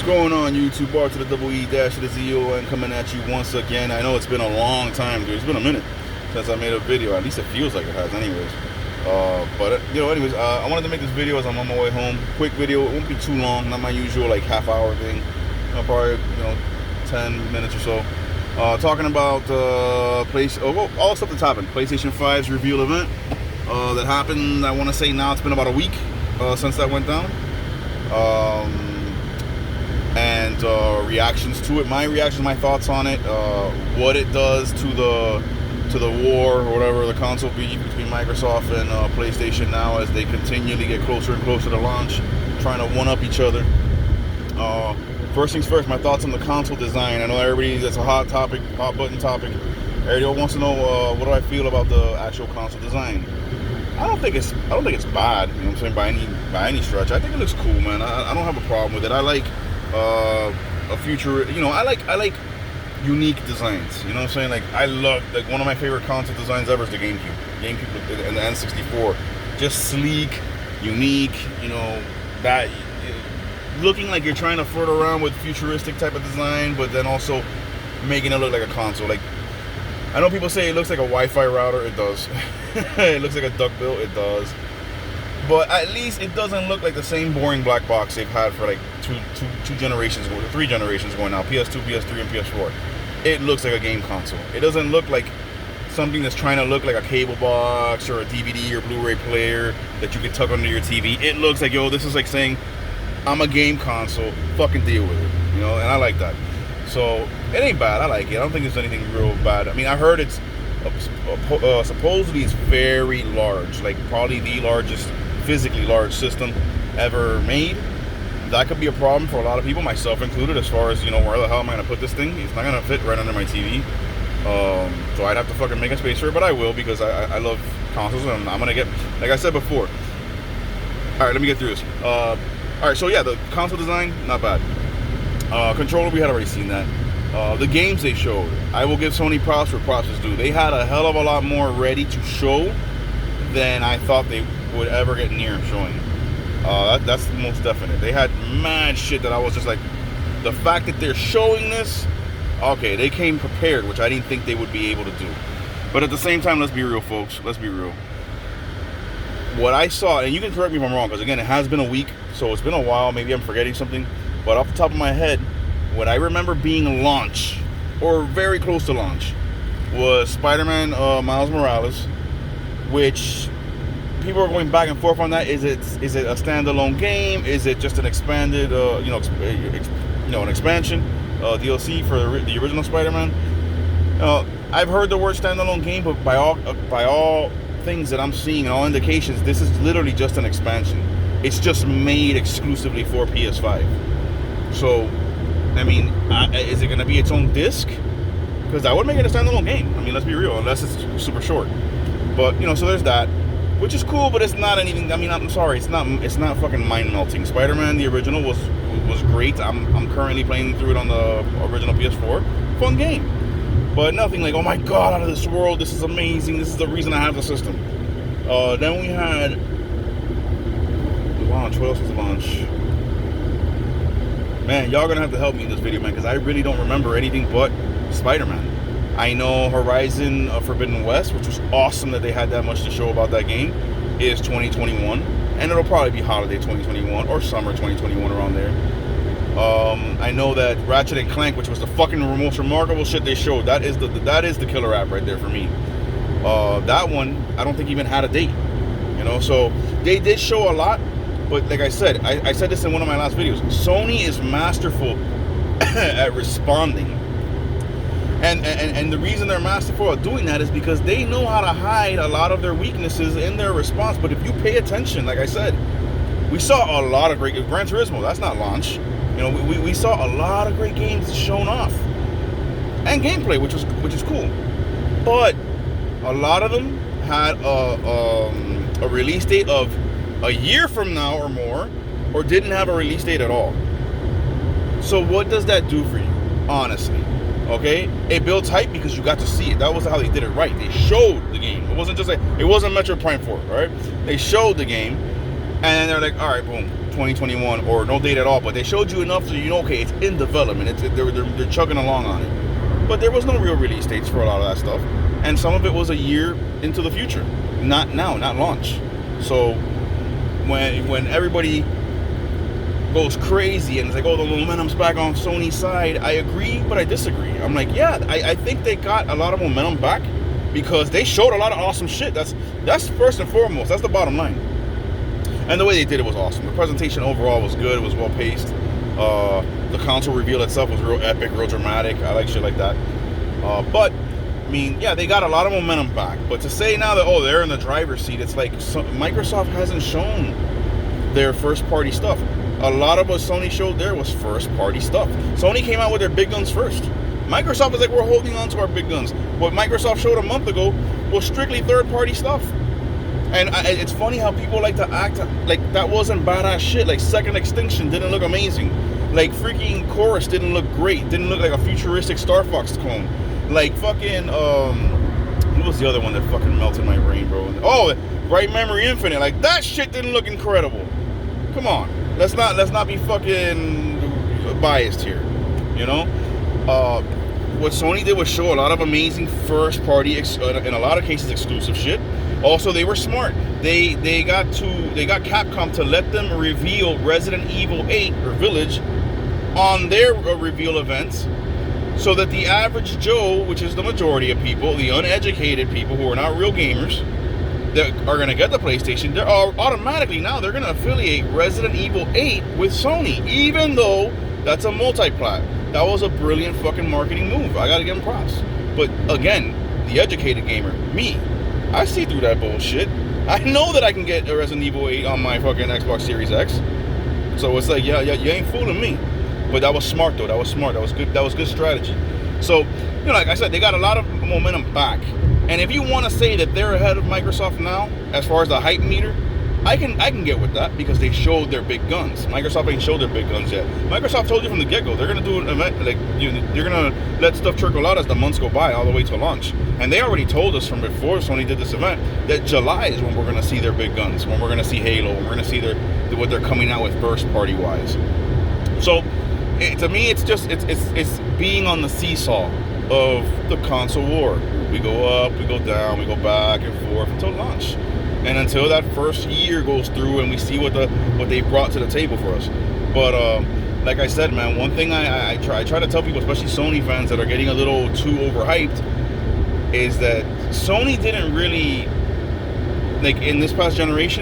What's going on, YouTube? R to the double E dash to the ZON coming at you once again. I know it's been a long time, dude. It's been a minute since I made a video. At least it feels like it has, anyways. I wanted to make this video as I'm on my way home. Quick video. It won't be too long. Not my usual like half-hour thing. Probably 10 minutes or so. Talking about all stuff that's happened. PlayStation 5's reveal event that happened. I want to say now it's been about a week since that went down. And reactions to it, my reactions, my thoughts on it, what it does to the war or whatever, the console beef between Microsoft and PlayStation now as they continually get closer and closer to launch, trying to one-up each other. First things first, my thoughts on the console design. I know everybody, that's a hot topic, hot button topic. Everybody wants to know what do I feel about the actual console design. I don't think it's bad, you know what I'm saying, by any stretch. I think it looks cool, man. I don't have a problem with it. I like a future, I like unique designs, you know what I'm saying? Like, I love, like, one of my favorite console designs ever is the GameCube and the N64. Just sleek, unique, that looking like you're trying to flirt around with futuristic type of design, but then also making it look like a console. Like, I know people say it looks like a Wi-Fi router. It does. It looks like a duckbill. It does. But at least it doesn't look like the same boring black box they've had for like two generations, 3 generations going now. PS2, PS3, and PS4. It looks like a game console. It doesn't look like something that's trying to look like a cable box or a DVD or Blu-ray player that you can tuck under your TV. It looks like, this is like saying, I'm a game console, fucking deal with it, and I like that. So it ain't bad. I like it. I don't think there's anything real bad. I mean, I heard it's supposedly it's very large, like probably the largest, physically large system ever made. That could be a problem for a lot of people, myself included, as far as, where the hell am I going to put this thing? It's not going to fit right under my TV. So I'd have to fucking make a space for it, but I will, because I love consoles, and I'm going to get, like I said before. Alright, let me get through this. Alright, so yeah, the console design, not bad. Controller, we had already seen that. The games they showed, I will give Sony props where props is due. They had a hell of a lot more ready to show than I thought they would ever get near showing. That's the most definite. They had mad shit that I was just like, the fact that they're showing this, okay, they came prepared, which I didn't think they would be able to do. But at the same time, let's be real, folks. Let's be real. What I saw, and you can correct me if I'm wrong, because again, it has been a week, so it's been a while. Maybe I'm forgetting something. But off the top of my head, what I remember being launch, or very close to launch, was Spider-Man Miles Morales, which people are going back and forth on that. Is it a standalone game? Is it just an expanded, an expansion, DLC for the original Spider-Man? I've heard the word standalone game, but by all things that I'm seeing and all indications, this is literally just an expansion. It's just made exclusively for PS5. So, I mean, is it going to be its own disc? Because that would make it a standalone game. I mean, let's be real, unless it's super short. But, so there's that, which is cool, but it's not anything. I mean, I'm sorry, it's not fucking mind-melting. Spider-Man, the original, was great. I'm currently playing through it on the original PS4. Fun game. But nothing like, oh my god, out of this world, this is amazing, this is the reason I have the system. Then we had launch. What else was the launch? Man, y'all gonna have to help me in this video, man, because I really don't remember anything but Spider-Man. I know Horizon Forbidden West, which was awesome that they had that much to show about that game, is 2021. And it'll probably be holiday 2021 or summer 2021, around there. I know that Ratchet and Clank, which was the fucking most remarkable shit they showed, that is the killer app right there for me. That one, I don't think even had a date. So they did show a lot. But like I said, I said this in one of my last videos, Sony is masterful at responding. And the reason they're masterful at doing that is because they know how to hide a lot of their weaknesses in their response. But if you pay attention, like I said, we saw a lot of great Gran Turismo, that's not launch. We saw a lot of great games shown off. And gameplay, which is cool. But a lot of them had a release date of a year from now or more, or didn't have a release date at all. So what does that do for you, honestly? Okay, it builds hype because you got to see it. That was how they did it right. They showed the game. It wasn't just it wasn't Metroid Prime 4, right? They showed the game, And they're like, all right, boom, 2021, or no date at all. But they showed you enough so you know, okay, it's in development. They're chugging along on it. But there was no real release dates for a lot of that stuff. And some of it was a year into the future. Not now, not launch. So when everybody goes crazy and it's like, oh, the momentum's back on Sony's side, I agree, but I disagree. I'm like, yeah, I think they got a lot of momentum back because they showed a lot of awesome shit. That's first and foremost. That's the bottom line. And the way they did it was awesome. The presentation overall was good. It was well paced. The console reveal itself was real epic, real dramatic. I like shit like that. But I mean, yeah, they got a lot of momentum back. But to say now that, oh, they're in the driver's seat, it's like Microsoft hasn't shown their first party stuff. A lot of what Sony showed there was first party stuff. Sony came out with their big guns first. Microsoft was like, we're holding on to our big guns. What Microsoft showed a month ago was strictly third party stuff. And it's funny how people like to act like that wasn't badass shit. Like Second Extinction didn't look amazing. Like freaking Chorus didn't look great. Didn't look like a futuristic Star Fox clone. Like fucking what was the other one that fucking melted my brain, bro? Oh, Bright Memory Infinite. Like that shit didn't look incredible. Come on, let's not be fucking biased here, you know. What Sony did was show a lot of amazing first party, in a lot of cases exclusive shit. Also, they were smart. They got Capcom to let them reveal Resident Evil 8 or Village on their reveal events, so that the average Joe, which is the majority of people, the uneducated people who are not real gamers, that are going to get the PlayStation, they're automatically now they're going to affiliate Resident Evil 8 with Sony, even though that's a multi-plat. That was a brilliant fucking marketing move. I got to give them props. But again, the educated gamer, me, I see through that bullshit. I know that I can get a Resident Evil 8 on my fucking Xbox Series X. So it's like, yeah, you ain't fooling me. But that was smart though. That was smart. That was good. That was good strategy. So, you know, like I said, they got a lot of momentum back. And if you want to say that they're ahead of Microsoft now, as far as the hype meter, I can get with that because they showed their big guns. Microsoft ain't showed their big guns yet. Microsoft told you from the get-go they're gonna do an event, like you're gonna let stuff trickle out as the months go by, all the way to launch. And they already told us from before Sony did this event that July is when we're gonna see their big guns, when we're gonna see Halo, when we're gonna see what they're coming out with first party wise. So to me, it's being on the seesaw of the console war. We go up, we go down, we go back and forth until launch. And until that first year goes through and we see what they brought to the table for us. But like I said, man, one thing I try to tell people, especially Sony fans that are getting a little too overhyped, is that Sony didn't really, like in this past generation,